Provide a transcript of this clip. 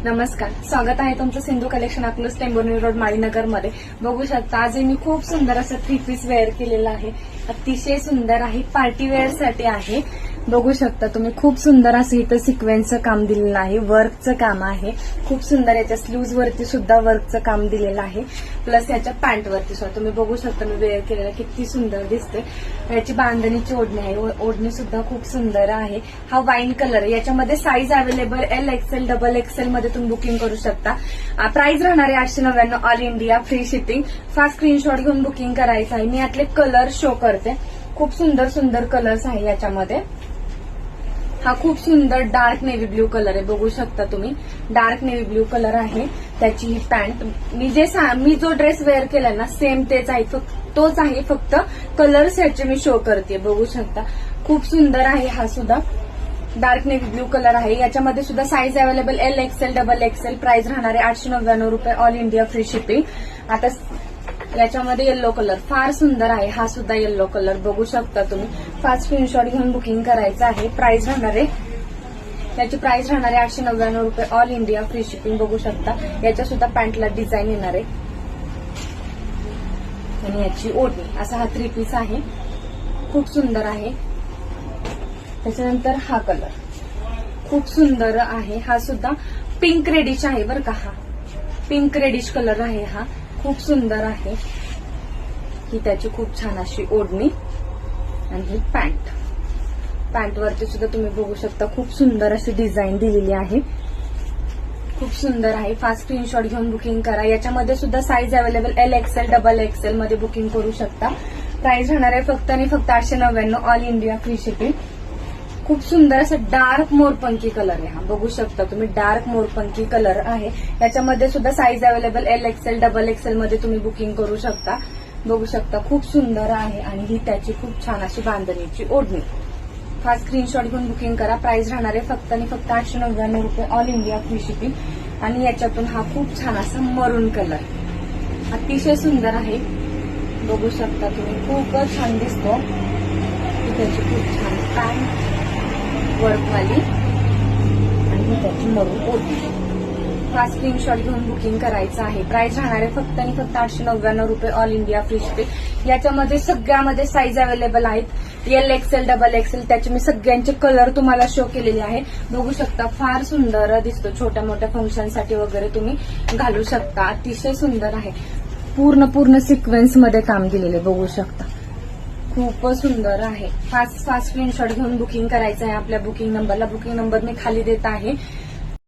नमस्कार, स्वागत आहे तुमचं सिंधू कलेक्शन अकलूज टेंभुर्णी रोड माळीनगर मध्ये. बघू शकता आज मी खूप सुंदर असं 3 पीस वेअर केलेलं आहे. अतिशय सुंदर आहे, पार्टी वेअर साठी आहे. बघू शकता तुम्ही खूप सुंदर असं इथं सिक्वेन्सचं काम दिलेलं आहे, वर्कचं काम आहे. खूप सुंदर याच्या स्लीव्ज वरती सुद्धा वर्कचं काम दिलेलं आहे. प्लस याच्या पॅन्ट वरती सुद्धा तुम्ही बघू शकता मी वेअर केलेलं किती सुंदर दिसते. याची बांधणीची ओढणी आहे, ओढणी सुद्धा खूप सुंदर आहे. हा वाईन कलर आहे. याच्यामध्ये size available L XL double XL मध्ये तुम्ही बुकिंग करू शकता. प्राइस राहणार आहे 899 all India free shipping. Fast screenshot घेऊन बुकिंग करायचं आहे. मी यातले कलर शो करते. खूप सुंदर सुंदर कलर्स आहे याच्यामध्ये. हा खूप सुंदर डार्क नेव्ही ब्ल्यू कलर आहे, बघू शकता तुम्ही. डार्क नेव्ही ब्ल्यू कलर आहे. त्याची ही पॅन्ट मी जो ड्रेस वेअर केला ना सेम तेच आहे, तोच आहे, फक्त कलर्स याचे मी शो करते. बघू शकता खूप सुंदर आहे. हा सुद्धा डार्क नेव्ही ब्ल्यू कलर आहे. याच्यामध्ये सुद्धा size available L XL double XL. Price राहणार आहे 899 रुपये ऑल इंडिया फ्री शिपिंग. आता याच्यामध्ये येल्लो कलर फार सुंदर आहे. हा सुद्धा येल्लो कलर बघू शकता तुम्ही. फास्ट स्क्रीनशॉट घेऊन बुकिंग करायचं आहे. प्राइस राहणार आहे, याची प्राइस राहणार आहे 899 रुपये ऑल इंडिया फ्री शिपिंग. बघू शकता याच्या सुद्धा पॅन्टला डिझाईन येणार आहे आणि याची ओढणी. असा हा 3 पीस आहे, खूप सुंदर आहे. त्याच्यानंतर हा कलर खूप सुंदर आहे. हा सुद्धा पिंक रेडिश आहे बरं का. हा पिंक रेडिश कलर आहे. हा खूप सुंदर आहे. ही त्याची खूप छान अशी ओढणी आणि ही पॅन्ट वरती सुद्धा तुम्ही बघू शकता खूप सुंदर अशी डिझाईन दिलेली आहे. खूप सुंदर आहे. फास्ट स्क्रीनशॉट घेऊन बुकिंग करा. याच्यामध्ये सुद्धा size available L XL double XL मध्ये बुकिंग करू शकता. प्राइस राहणार आहे फक्त आणि फक्त 899 ऑल इंडिया फ्री शिपिंग. खूप सुंदर असं डार्क मोरपंखी कलर आहे. हा बघू शकता तुम्ही, डार्क मोरपंखी कलर आहे. याच्यामध्ये सुद्धा size available L XL double XL मध्ये तुम्ही बुकिंग करू शकता. बघू शकता खूप सुंदर आहे आणि ही त्याची खूप छान अशी बांधणीची ओढणी. फास्ट स्क्रीनशॉट घेऊन बुकिंग करा. प्राइस राहणार आहे फक्त आणि फक्त 899 रुपये ऑल इंडिया फ्री शिपिंग. आणि याच्यातून हा खूप छान असा मरून कलर अतिशय सुंदर आहे. बघू शकता तुम्ही, खूपच छान दिसतो. त्याची खूप छान पॅन्ट वर्कवाली आणि त्याची मरून ओढणी. फास्ट स्क्रीनशॉट घेऊन बुकिंग करायचं आहे. प्राइस राहणार आहे फक्त आणि फक्त 899 रुपये ऑल इंडिया फ्री शिपिंग. याच्यामध्ये सगळ्यामध्ये साईज अवेलेबल आहेत एल एक्सेल डबल एक्सेल. त्याचे मी सगळ्यांचे कलर तुम्हाला शो केलेले आहे. बघू शकता फार सुंदर दिसतो. छोट्या मोठ्या फंक्शनसाठी वगैरे तुम्ही घालू शकता. अतिशय सुंदर आहे. पूर्ण सिक्वेन्स मध्ये काम दिलेले बघू शकता. खूपच सुंदर आहे. फास्ट स्क्रीनशॉट घेऊन बुकिंग करायचं आहे आपल्या बुकिंग नंबरला. बुकिंग नंबर मी खाली देत आहे.